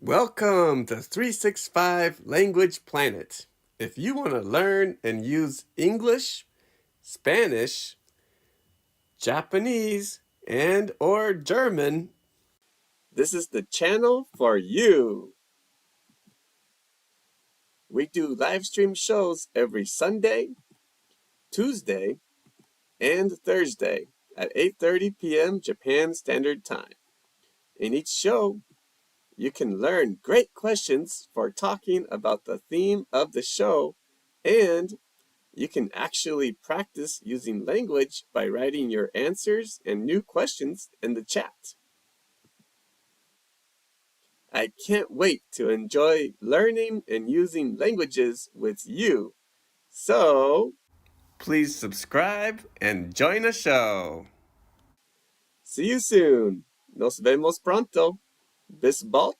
Welcome to 365 Language Planet. If you want to learn and use English, Spanish, Japanese, and or German, this is the channel for you. We do live stream shows every Sunday, Tuesday, and Thursday at 8:30 p.m. Japan Standard Time. In each show, you can learn great questions for talking about the theme of the show, and you can actually practice using language by writing your answers and new questions in the chat. I can't wait to enjoy learning and using languages with you. So, please subscribe and join the show. See you soon. Nos vemos pronto. Bis bald.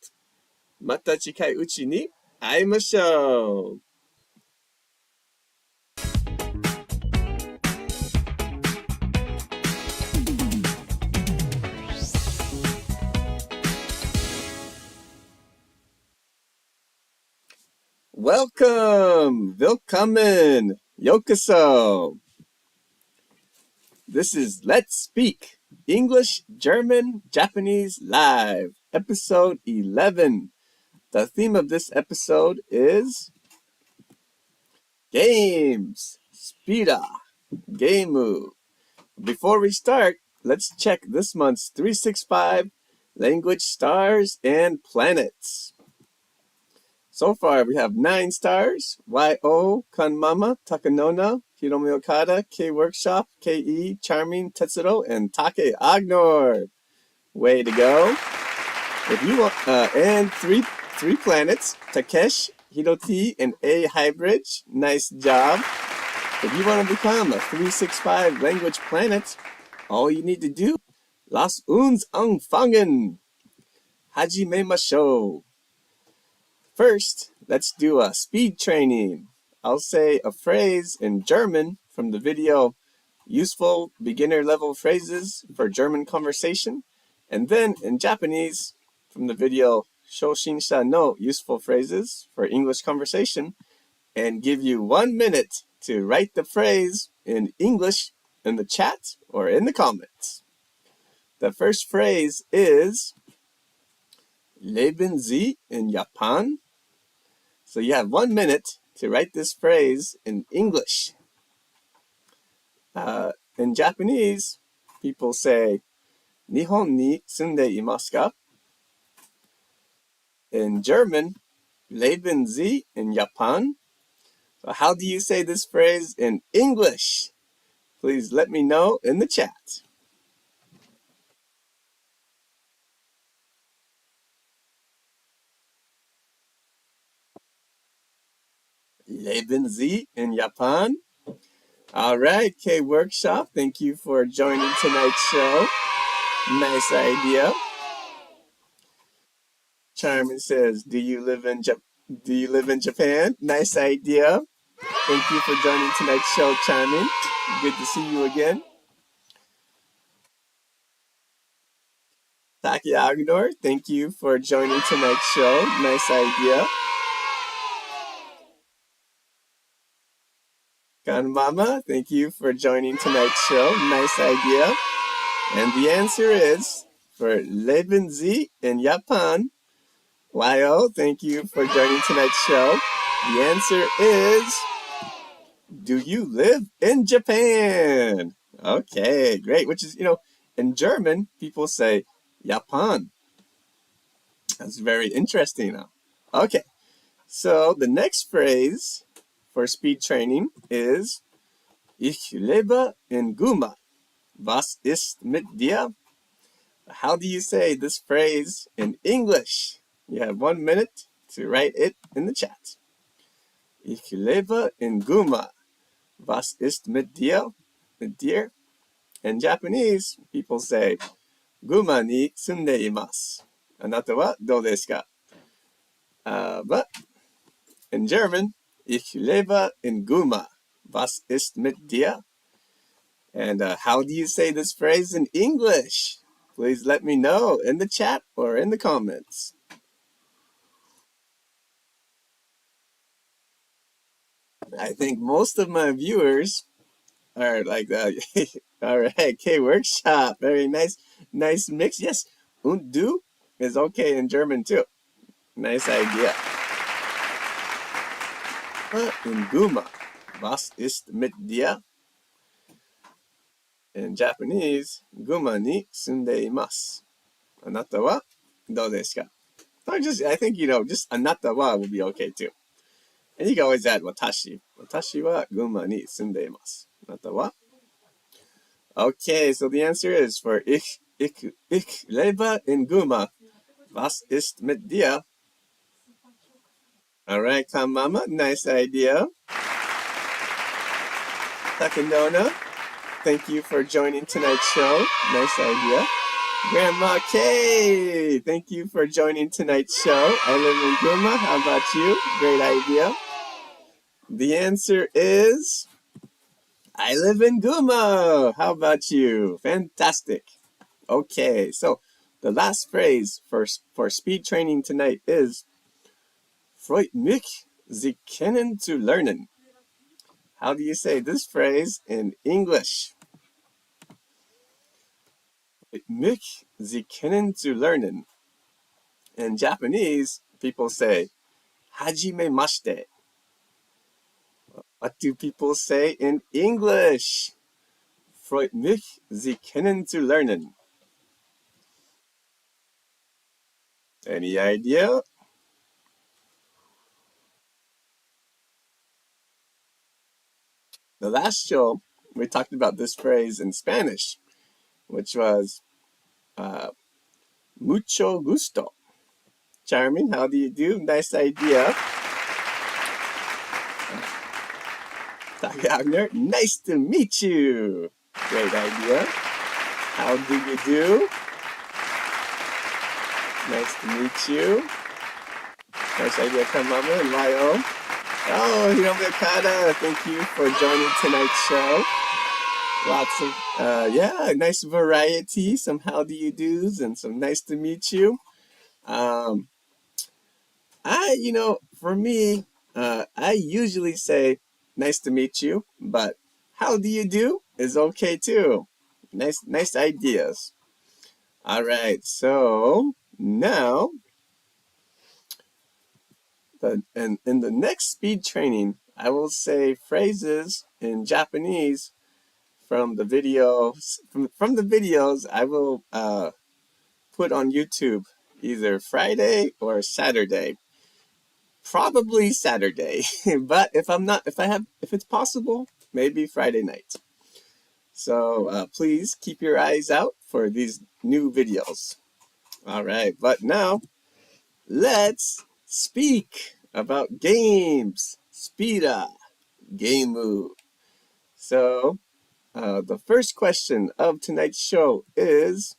また近いうちに会いましょう。Welcome! Willkommen! Yokoso! This is Let's Speak English, German, Japanese Live, episode 11. The theme of this episode is games. Spiele. Game. Before we start, let's check this month's 365 language stars and planets. So far, we have 9 stars. Y.O. Kanmama, Takanona, Hiromi Okada, K-Workshop, K.E. Charming, Tetsuro, and Take Agnor. Way to go. If you want, and three planets, Takesh, Hiroti, and A Hybrid. Nice job. If you want to become a 365 language planet, all you need to do, Lass uns anfangen. Hajimemashou. First, let's do a speed training. I'll say a phrase in German from the video Useful Beginner Level Phrases for German Conversation, and then in Japanese from the video Shoshinsha no Useful Phrases for English Conversation, and give you 1 minute to write the phrase in English in the chat or in the comments. The first phrase is Leben Sie in Japan? So you have 1 minute to write this phrase in English. In Japanese, people say, Nihon ni sunde imasu ka? In German, Leben Sie in Japan? So how do you say this phrase in English? Please let me know in the chat. Leben Sie in Japan? All right, K-Workshop, thank you for joining tonight's show. Nice idea. Charmin says, do you live in Japan? Nice idea. Thank you for joining tonight's show, Charmin. Good to see you again. Taki Agnor, thank you for joining tonight's show. Nice idea. Kanmama, thank you for joining tonight's show. Nice idea. And the answer is for Leben Sie in Japan. Yo, thank you for joining tonight's show. The answer is, do you live in Japan? Okay, great. Which is, in German, people say Japan. That's very interesting. Okay, so the next phrase for speed training is Ich lebe in Guma. Was ist mit dir? How do you say this phrase in English? You have 1 minute to write it in the chat. Ich lebe in Guma. Was ist mit dir? Mit dir? In Japanese, people say, Guma ni sunde imasu. Anata wa dou desu ka? But in German, Ich lebe in Guma. Was ist mit dir? And how do you say this phrase in English? Please let me know in the chat or in the comments. I think most of my viewers are like that. All right, K-workshop. Very nice. Nice mix. Yes, und du is okay in German too. Nice idea. In Guma, was ist mit dir? In Japanese, Guma ni sundeimasu. Anata wa dou desu ka? Or just, I think, just anata wa will be okay too. And you can always add watashi. Watashi wa Guma ni sundeimasu. Anata wa? Okay, so the answer is for ich lebe in Guma. Was ist mit dir? All right, Kamama, nice idea. Takanona, thank you for joining tonight's show. Nice idea. Grandma Kay, thank you for joining tonight's show. I live in Guma. How about you? Great idea. The answer is I live in Guma. How about you? Fantastic. Okay, so the last phrase for speed training tonight is Freut mich, Sie kennen zu lernen. How do you say this phrase in English? Freut mich, Sie kennen zu lernen. In Japanese, people say hajimemashite. What do people say in English? Freut mich, Sie kennen zu lernen. Any idea? The last show, we talked about this phrase in Spanish, which was mucho gusto. Charming, how do you do? Nice idea. Agner, nice to meet you. Great idea. How do you do? Nice to meet you. Nice idea, Kamama and Ryo. Oh, Hiromi Okada, thank you for joining tonight's show. Lots of, nice variety, some how do you do's and some nice to meet you. For me, I usually say nice to meet you, but how do you do is okay too. Nice ideas. All right, so now, in the next speed training, I will say phrases in Japanese from the videos. From the videos, I will put on YouTube either Friday or Saturday. Probably Saturday, but if it's possible, maybe Friday night. So please keep your eyes out for these new videos. All right, but now let's speak about games. Spiele, game. So the first question of tonight's show is,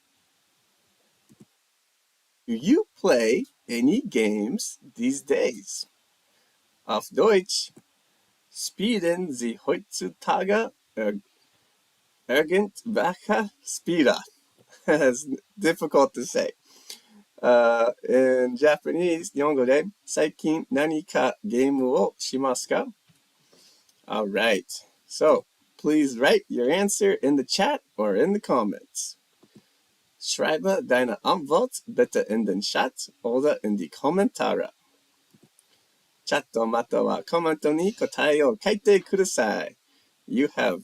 do you play any games these days? Auf Deutsch, spielen Sie heutzutage irgendwelche Spiele? It's difficult to say. In Japanese, 日本語で最近何かゲームをしますか? All right. So, please write your answer in the chat or in the comments. Schreibe deine Antwort bitte in den Chat oder in die Kommentare. チャットまたはコメントに答えを書いてください. You have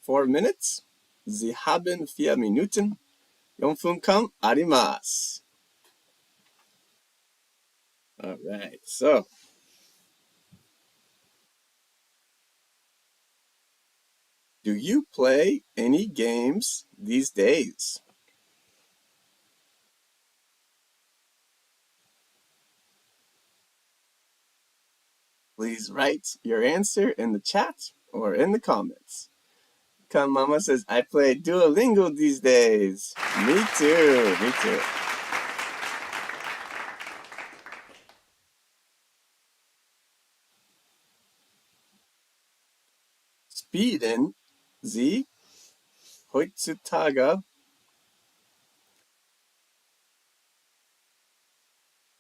4 minutes. Sie haben 4 Minuten. 4分間あります. All right, so do you play any games these days? Please write your answer in the chat or in the comments. Come Mama says, I play Duolingo these days. Me too, me too. Spielen Sie heutzutage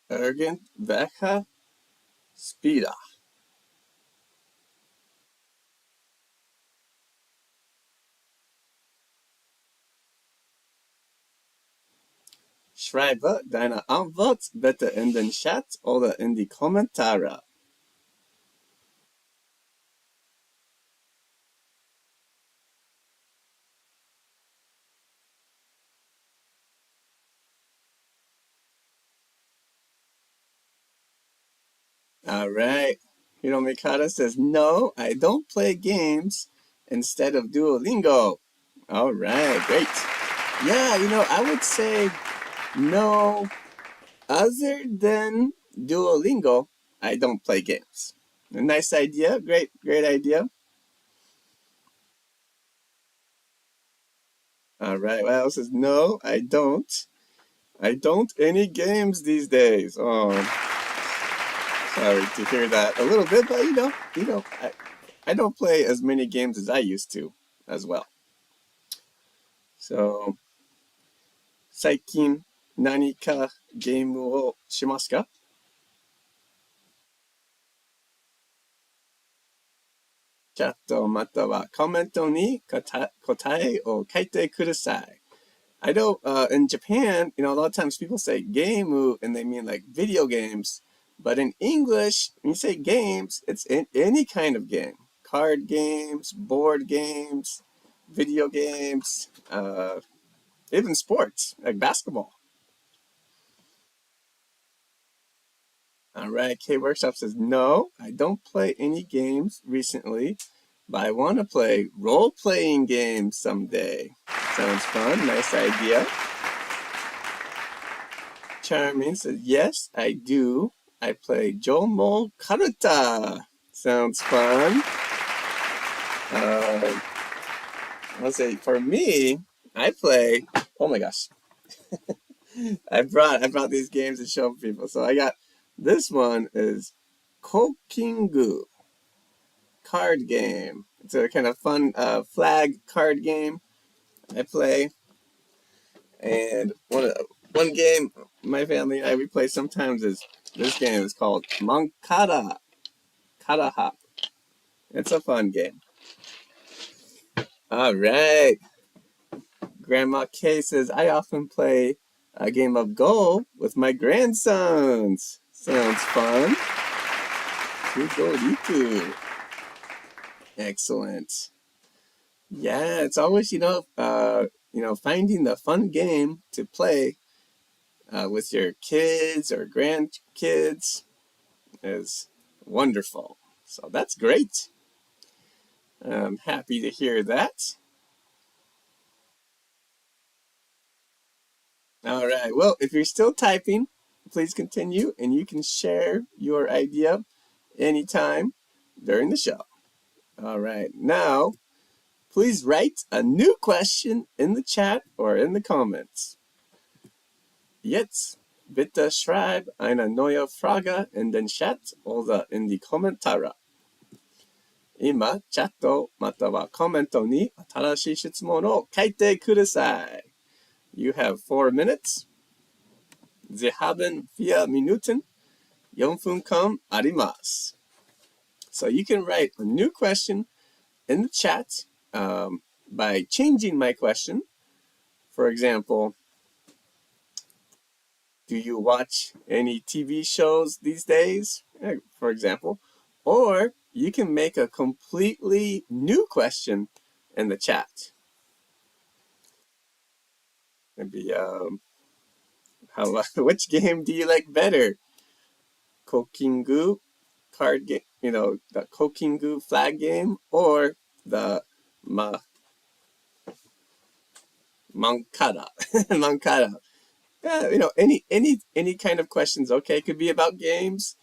irgendwelche Spiele? schreibe deine Antwort bitte in den Chat oder in die Kommentare. All right. Hiromikata says, no, I don't play games instead of Duolingo. All right, great. Yeah, I would say no, other than Duolingo, I don't play games. A nice idea. Great idea. All right. Well, says, no, I don't. I don't any games these days. Oh, sorry to hear that a little bit, but I don't play as many games as I used to as well. So, 最近何かゲームをしますか？チャットまたはコメントに答えを書いてください。I know in Japan, a lot of times people say game and they mean like video games. But in English, when you say games, it's in any kind of game. Card games, board games, video games, even sports, like basketball. All right, K-Workshop says, no, I don't play any games recently, but I want to play role-playing games someday. Sounds fun, nice idea. Charming says, yes, I do. I play Jomo Karuta. Sounds fun. I'll say, for me, I play, oh my gosh. I brought these games to show people. So I got, this one is Kokingu card game. It's a kind of fun flag card game I play. And one game my family and I we play sometimes is this game is called Mankata Kata Hop. It's a fun game. All right. Grandma K says I often play a game of Go with my grandsons. Sounds fun. Tugoriku. Excellent. Yeah, it's always finding the fun game to play with your kids or grandkids is wonderful. So that's great. I'm happy to hear that. All right. Well, if you're still typing, please continue and you can share your idea anytime during the show. All right. Now, please write a new question in the chat or in the comments. Jetzt bitte schreib eine neue Frage in den Chat oder in die Kommentare. 今、チャットまたはコメントに新しい質問を書いてください。You have 4 minutes. Sie haben 4 Minuten. 4分間あります。So you can write a new question in the chat by changing my question. For example, do you watch any TV shows these days? For example. Or you can make a completely new question in the chat. Maybe, which game do you like better? Kokingu card game, the Kokingu flag game, or the Mankata. Mankata. Any kind of questions, okay? It could be about games,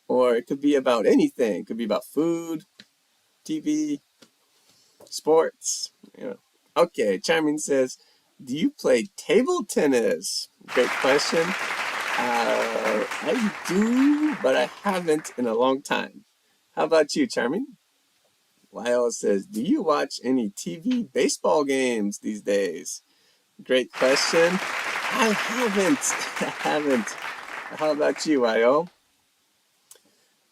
or it could be about anything. It could be about food, TV, sports. Okay, Charming says, do you play table tennis? Great question. I do, but I haven't in a long time. How about you, Charming? Lyle says, do you watch any TV baseball games these days? Great question. I haven't. How about you, Lyle?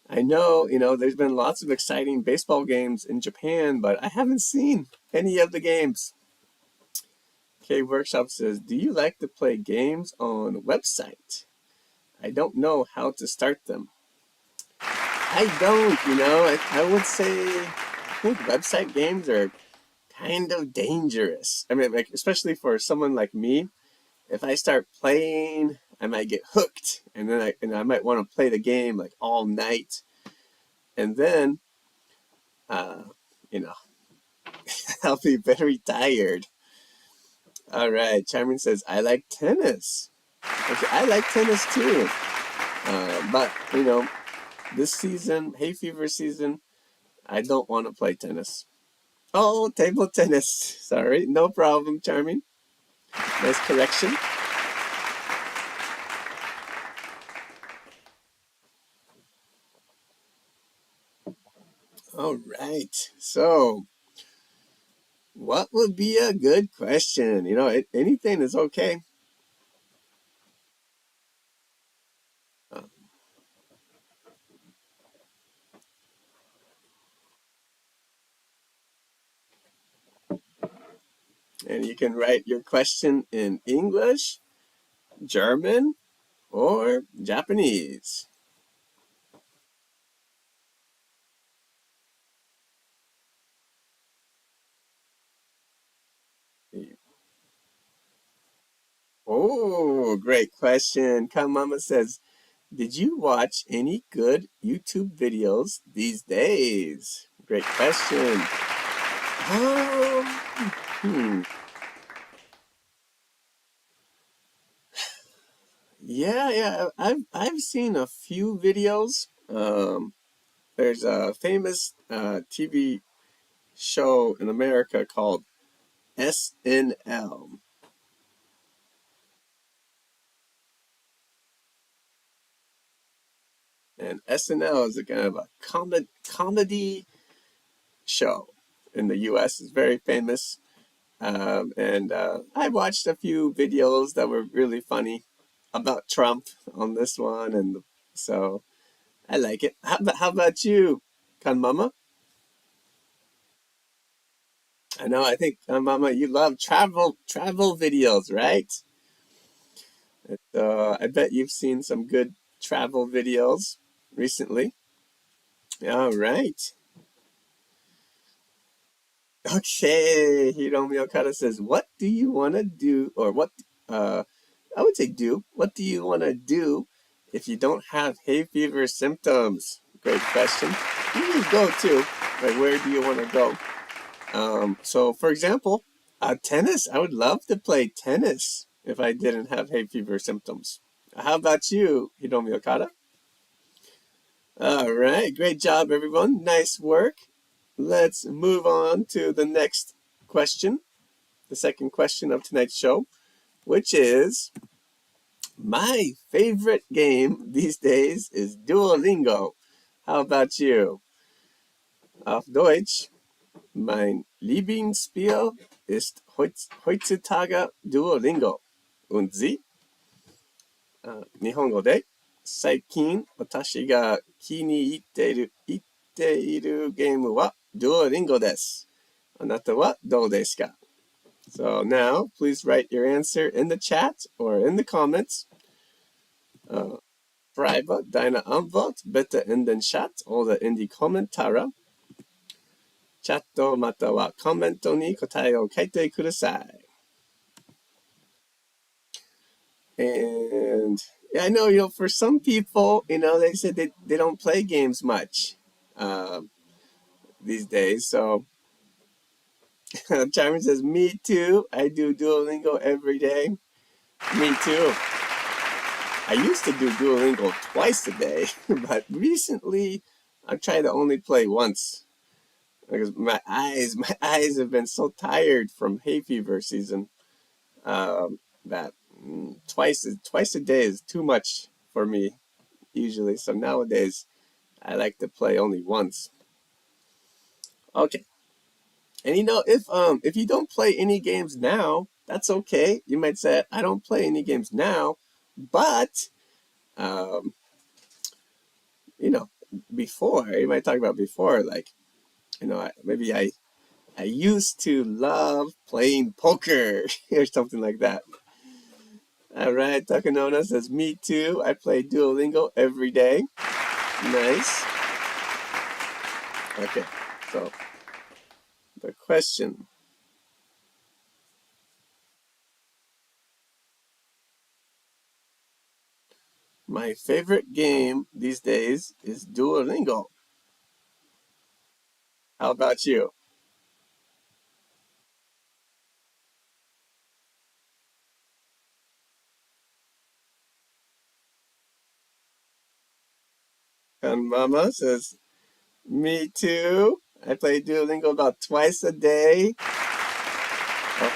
I know, there's been lots of exciting baseball games in Japan, but I haven't seen any of the games. K Workshop says, do you like to play games on website? I don't know how to start them. I don't, I would say I think website games are kind of dangerous. I mean, like, especially for someone like me, if I start playing, I might get hooked, and then I might want to play the game like all night, and then, uh, you know, I'll be very tired. All right, Charmin says, I like tennis. Okay, I like tennis too. But, this season, hay fever season, I don't want to play tennis. Oh, table tennis. Sorry, no problem, Charmin. Nice correction. All right. So, what would be a good question? Anything is okay. Uh, and you can write your question in English, German, or Japanese. Oh, great question. Mama says, did you watch any good YouTube videos these days? Great question. Um, hmm. Yeah. I've seen a few videos. There's a famous TV show in America called SNL. And SNL is a kind of a comedy show in the US. It's very famous. And I watched a few videos that were really funny about Trump on this one. And so I like it. How about you, Mama? I know, I think, Mama, you love travel videos, right? So I bet you've seen some good travel videos recently. All right. Okay. Hiromi Okada says, what do you want to do? Or uh, I would say do. What do you want to do if you don't have hay fever symptoms? Great question. You can go too. Like, where do you want to go? So, for example, tennis. I would love to play tennis if I didn't have hay fever symptoms. How about you, Hiromi Okada? All right, great job, everyone. Nice work. Let's move on to the next question, the second question of tonight's show, which is my favorite game these days is Duolingo. How about you? Auf Deutsch, mein Lieblingsspiel ist heutzutage Duolingo. Und Sie? 日本語で最近私が気に入っているゲームは Duolingo です。あなたはどうですか? So now, please write your answer in the chat or in the comments. Schreibe deine Antwort bitte in den Chat oder in die Kommentare. チャットまたはコメントに答えを書いてください。And yeah, I know, for some people, they said they don't play games much these days. So Charmin says, me too. I do Duolingo every day. Me too. I used to do Duolingo twice a day, but recently I try to only play once because my eyes have been so tired from hay fever season that twice a day is too much for me usually. So nowadays I like to play only once. Okay. And if you don't play any games now, that's okay. You might say, I don't play any games now, but um, you know, before, you might talk about before, like, maybe I I used to love playing poker or something like that. All right, Takanona says, me too. I play Duolingo every day. Nice. Okay, so the question. My favorite game these days is Duolingo. How about you? And Mama says, me too. I play Duolingo about twice a day. Oh,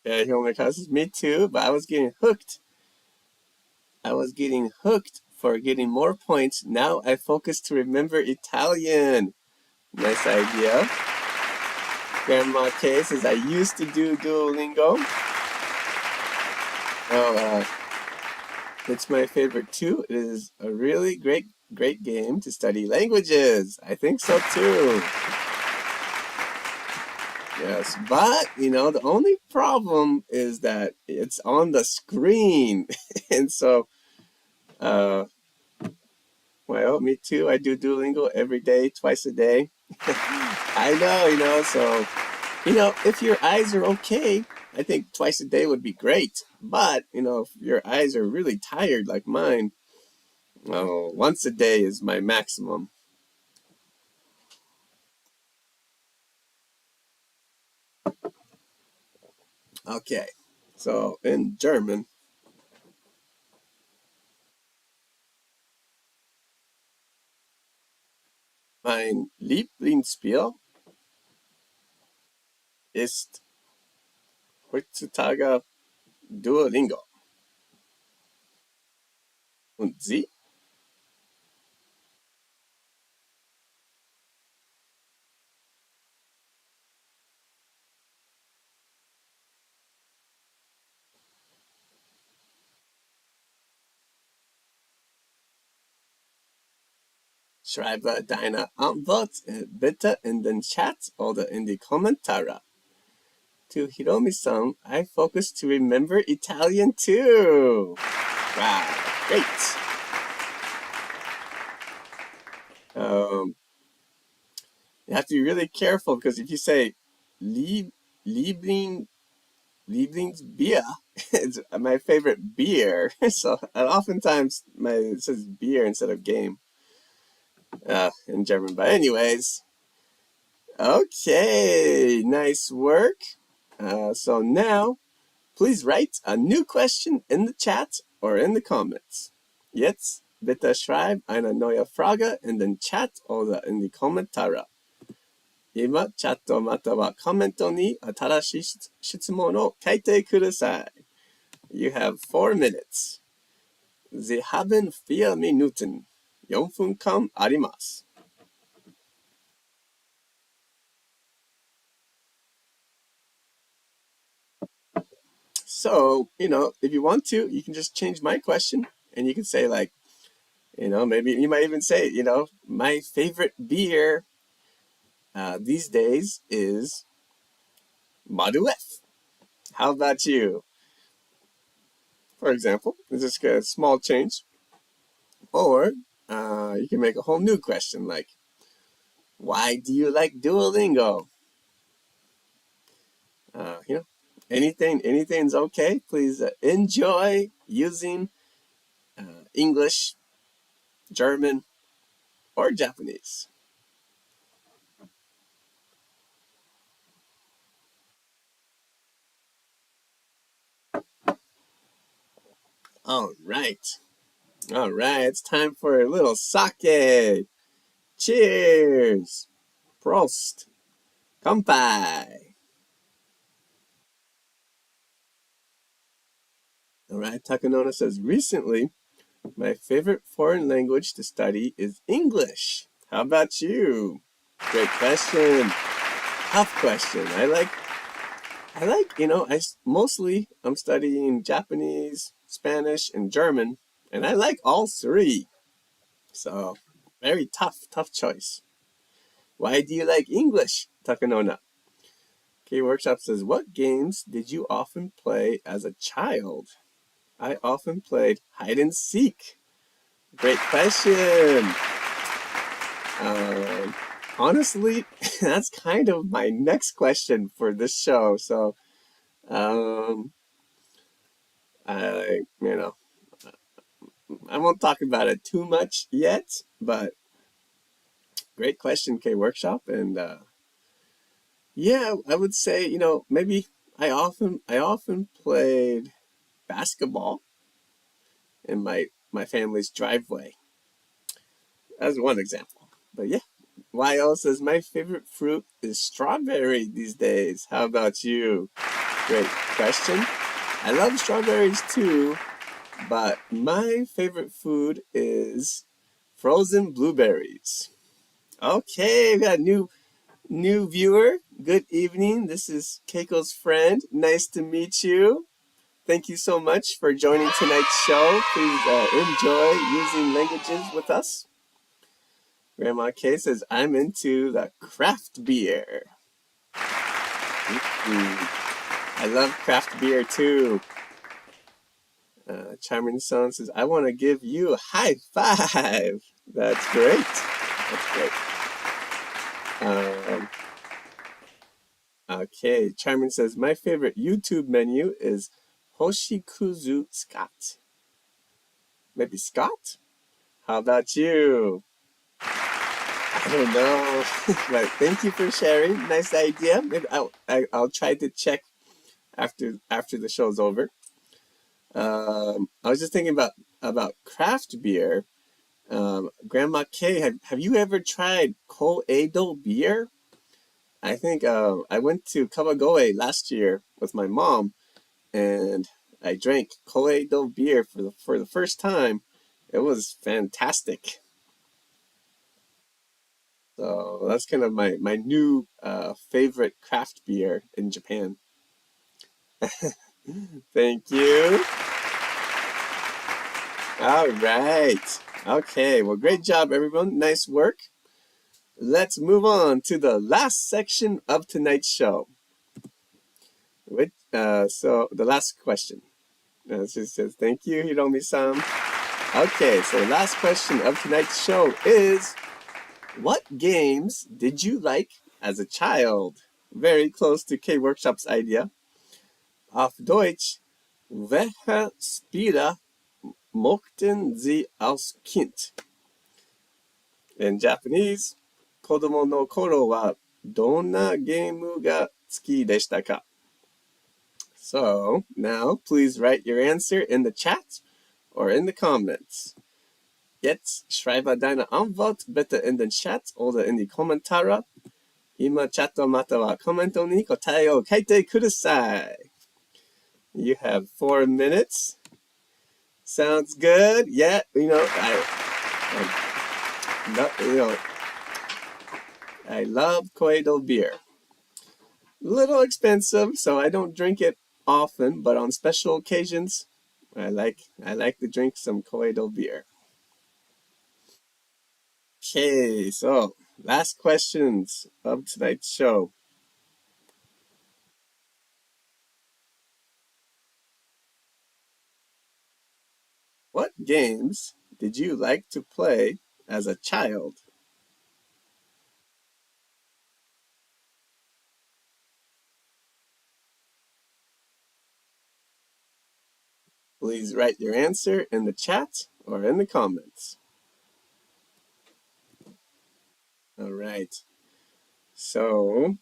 yeah, Hilmika says, me too, but I was getting hooked. I was getting hooked for getting more points. Now I focus to remember Italian. Nice idea. Grandma K says, I used to do Duolingo. Oh, it's my favorite too. It is a really great game to study languages. I think so too. Yes, but the only problem is that it's on the screen. And so, uh, well, me too. I do Duolingo every day, twice a day. I know, so, if your eyes are okay, I think twice a day would be great. But, if your eyes are really tired like mine, oh, once a day is my maximum. Okay, so in German, mein Lieblingsspiel ist heutzutage Duolingo. Und Sie? Schreibe deine Antwort bitte in den Chat oder in die Kommentare. To Hiromi-san, I focus to remember Italian too. Wow, great. You have to be really careful because if you say Liebling, Lieblingsbier, it's my favorite beer. So and oftentimes it says beer instead of game in German. But anyways, okay, nice work. So now, please write a new question in the chat or in the comments. Jetzt bitte schreib eine neue Frage in den Chat oder in die Kommentare. 今、チャットまたはコメントに新しい質問を書いてください。You have 4 minutes. Sie haben 4 Minuten. 4分間あります。So, if you want to, you can just change my question and you can say like, maybe you might even say, my favorite beer these days is Maru F. How about you? For example, it's just a small change. Or you can make a whole new question like, why do you like Duolingo? Uh, you know, anything's okay. Please enjoy using English, German, or Japanese. All right. All right. It's time for a little sake. Cheers. Prost. Kanpai. All right. Takanona says, recently, my favorite foreign language to study is English. How about you? Great question. Tough question. I mostly I'm studying Japanese, Spanish, and German, And I like all three. So, very tough choice. Why do you like English, Takanona? K Workshop says, what games did you often play as a child? I often played hide and seek. Great question. Honestly, that's kind of my next question for this show. So, I, I won't talk about it too much yet, but great question, K Workshop. And yeah, I would say, maybe I often played basketball in my family's driveway. That's one example. But yeah, YL says my favorite fruit is strawberry these days. How about you? Great question. I love strawberries too, but my favorite food is frozen blueberries. Okay, we got a new viewer. Good evening. This is Keiko's friend. Nice to meet you. Thank you so much for joining tonight's show. Please enjoy using languages with us. Grandma K says, I'm into the craft beer. I love craft beer too. Charming Son says, I want to give you a high five. That's great. That's great. Okay, Charming says, my favorite YouTube menu is Hoshikuzu Scott. Maybe Scott? How about you? I don't know, but thank you for sharing. Nice idea. Maybe I'll try to check after the show's over. I was just thinking about craft beer. Grandma K, have you ever tried Koedo beer? I think I went to Kawagoe last year with my mom, and I drank Koedo beer for the first time. It was fantastic. So that's kind of my new favorite craft beer in Japan. Thank you. All right. Okay. Well, great job, everyone. Nice work. Let's move on to the last section of tonight's show. So the last question. It just says, thank you, Hiromi-san. Okay, so last question of tonight's show is, what games did you like as a child? Very close to K Workshop's idea. Auf Deutsch, welche Spiele mochten Sie als Kind? In Japanese, 子供の頃はどんなゲームが好きでしたか? So, now please write your answer in the chat or in the comments. Jetzt schreibe deine Antwort bitte in den Chat oder in die Kommentare. 今チャットまたはコメントに答えを書いてください. You have 4 minutes. Sounds good? Yeah, I love Koedo beer. A little expensive, so I don't drink it often, but on special occasions, I like to drink some Koedo beer. Okay, so last questions of tonight's show. What games did you like to play as a child? Please write your answer in the chat or in the comments. All right. So,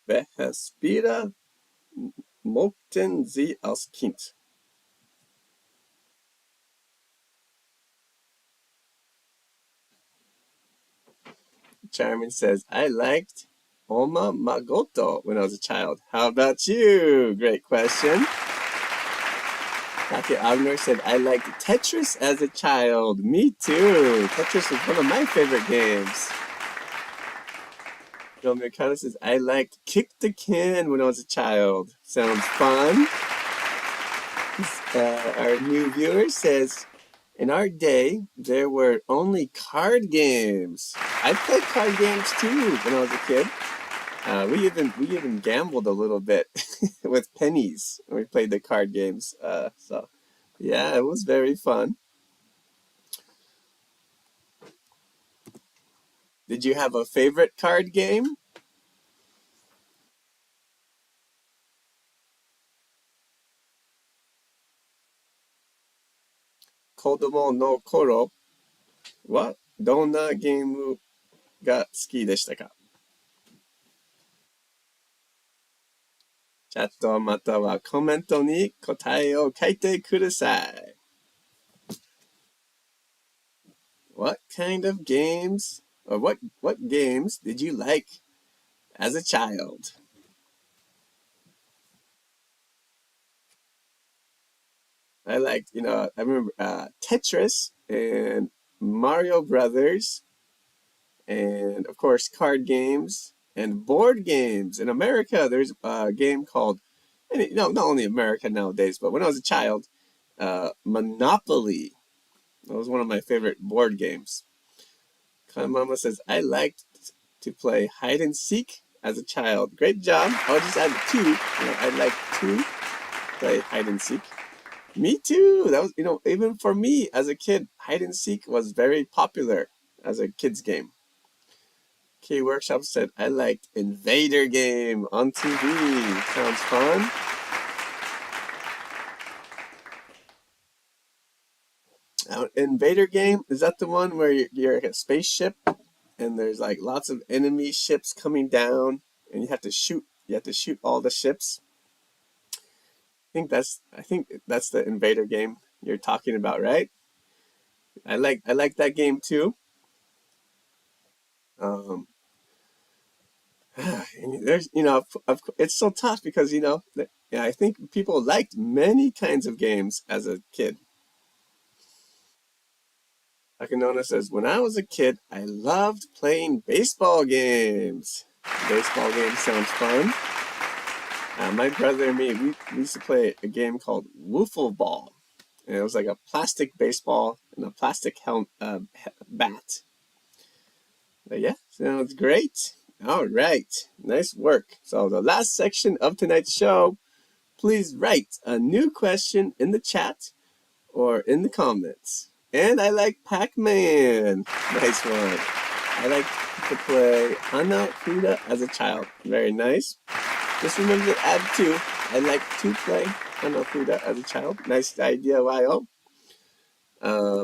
welche Spiele mochten Sie als Kind? Charmin says, I liked Oma Magoto when I was a child. How about you? Great question. Dr. Agner said, I liked Tetris as a child. Me too. Tetris was one of my favorite games. Bill Mercado says, I liked Kick the Can when I was a child. Sounds fun. Our new viewer says, in our day, there were only card games. I played card games too when I was a kid. We even gambled a little bit with pennies when we played the card games. So yeah, it was very fun. Did you have a favorite card game? 子供の頃はどんなゲームが好きでしたか？チャットまたはコメントに答えを書いてください。What kind of games or what games did you like as a child? I liked, I remember Tetris and Mario Brothers, and of course card games and board games. In America, there's a game called, and not only America nowadays, but when I was a child, Monopoly. That was one of my favorite board games. Mama says, I liked to play hide and seek as a child. Great job. I'll just add two. I like to play hide and seek. Me too. That was, even for me as a kid, hide and seek was very popular as a kid's game. K Workshop said, I liked Invader Game on TV. Sounds fun. Invader Game, is that the one where you're a spaceship and there's like lots of enemy ships coming down and you have to shoot all the ships? I think that's the Invader Game you're talking about, right? I like that game too. Um, there's it's so tough because yeah, I think people liked many kinds of games as a kid. Akinona says, when I was a kid, I loved playing baseball games. Baseball games sounds fun. My brother and me, we used to play a game called Woofle Ball. And it was like a plastic baseball and a plastic bat. But yeah, sounds great. All right, nice work. So the last section of tonight's show, please write a new question in the chat or in the comments. And I like Pac-Man. Nice one. I like to play Hana Fuda as a child. Very nice. Just remember to add two. I like to play Hana Fuda as a child. Nice idea, Yo.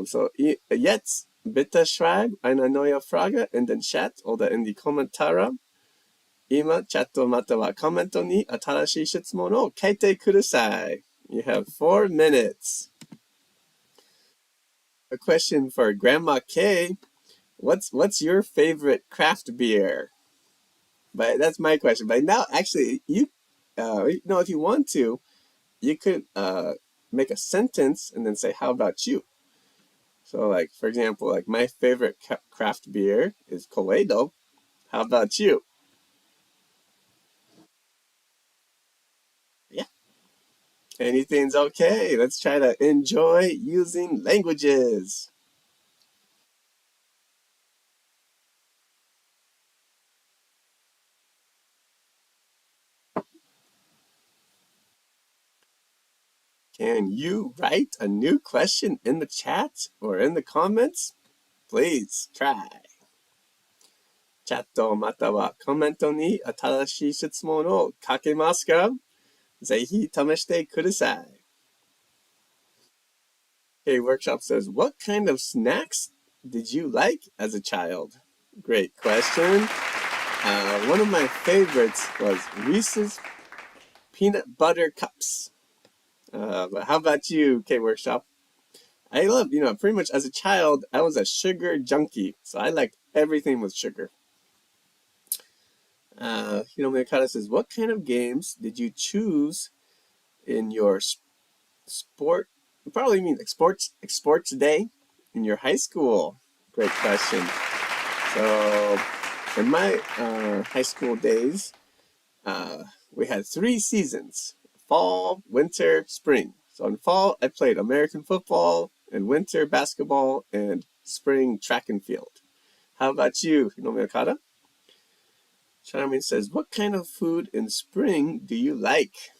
So jetzt bitte schreib eine neue Frage in den Chat oder in die Kommentare. 今、チャットまたはコメントに新しい質問を書いてください。You have 4 minutes. A question for Grandma K. What's your favorite craft beer? But that's my question. But now, actually, if you want to, you could make a sentence and then say, "How about you?" So, like for example, like my favorite craft beer is Koledo. How about you? Yeah, anything's okay. Let's try to enjoy using languages. Can you write a new question in the chat or in the comments? Please try. チャットまたはコメントに新しい質問を書けますか？ぜひ試してください。Hey, Workshop says, what kind of snacks did you like as a child? Great question. One of my favorites was Reese's peanut butter cups. But how about you, K Workshop? I love, pretty much as a child, I was a sugar junkie. So I liked everything with sugar. Mikata says, what kind of games did you choose in your sport you probably mean like sports day in your high school. Great question. So in my high school days, we had 3 seasons: fall, winter, spring. So in fall, I played American football, and winter basketball, and spring track and field. How about you, Hinomiyakata? Charmin says, what kind of food in spring do you like?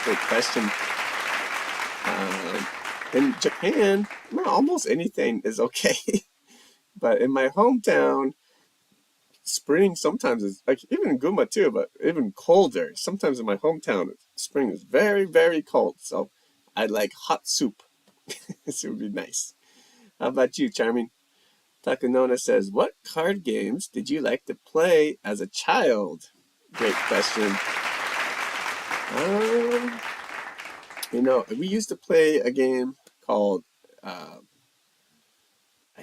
Good question. In Japan, well, almost anything is okay. But in my hometown, spring sometimes is, like even in Guma too, but even colder. Sometimes in my hometown, spring is very, very cold. So I'd like hot soup. This would be nice. How about you, Charming? Takanona says, what card games did you like to play as a child? Great question. We used to play a game called, I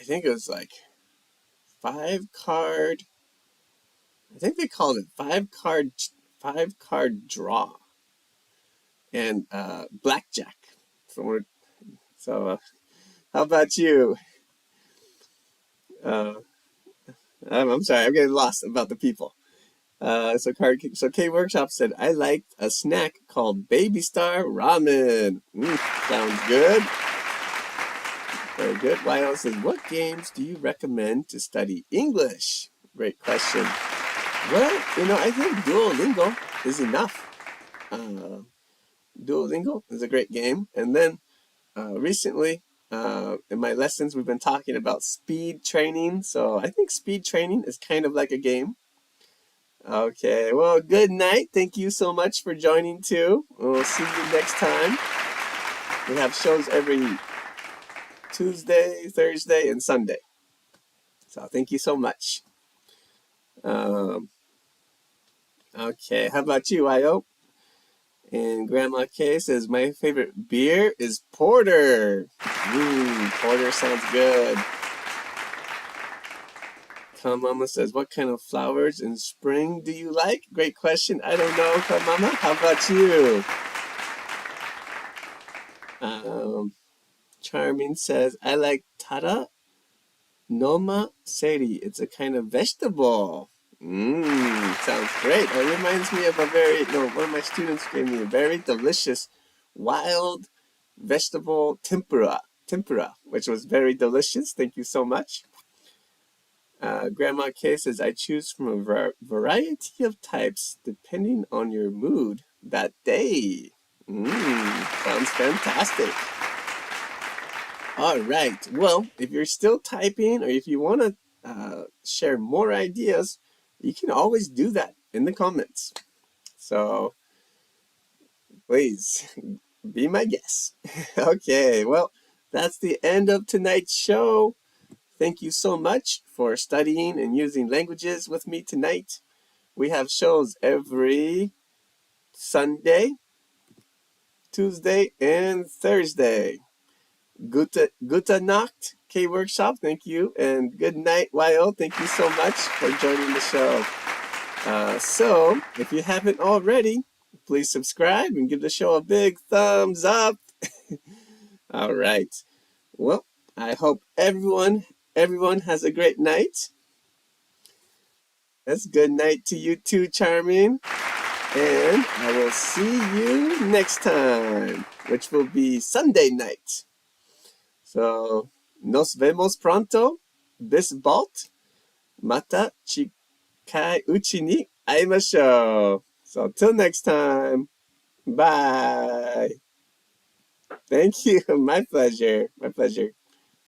think it was like 5-card. I think they called it 5-card draw, and blackjack. So, how about you? I'm sorry, I'm getting lost about the people. So K Workshop said, I liked a snack called Baby Star Ramen. Sounds good. Very good. YL says, what games do you recommend to study English? Great question. Well, I think Duolingo is enough. Duolingo is a great game. And then recently, in my lessons, we've been talking about speed training. So I think speed training is kind of like a game. Okay, well, good night. Thank you so much for joining too. We'll see you next time. We have shows every Tuesday, Thursday, and Sunday. So thank you so much. Okay, how about you, Io? And Grandma K says, my favorite beer is porter. Porter sounds good. Mama says, what kind of flowers in spring do you like? Great question. I don't know, Mama. How about you? Charming says, I like tara noma seri. It's a kind of vegetable. Sounds great. It reminds me of one of my students gave me a very delicious wild vegetable tempura, which was very delicious. Thank you so much. Grandma K says, I choose from a variety of types depending on your mood that day. Sounds fantastic. All right. Well, if you're still typing, or if you want to share more ideas, you can always do that in the comments. So please be my guest. Okay. Well, that's the end of tonight's show. Thank you so much for studying and using languages with me tonight. We have shows every Sunday, Tuesday, and Thursday. Gute Nacht, K Workshop. Thank you. And good night, YO. Thank you so much for joining the show. So, if you haven't already, please subscribe and give the show a big thumbs up. All right. Well, I hope everyone has a great night. That's good night to you too, Charming. And I will see you next time, which will be Sunday night. So, nos vemos pronto. Bis bald. Mata chikai uchi ni aimashou. So, till next time. Bye. Thank you. My pleasure. My pleasure.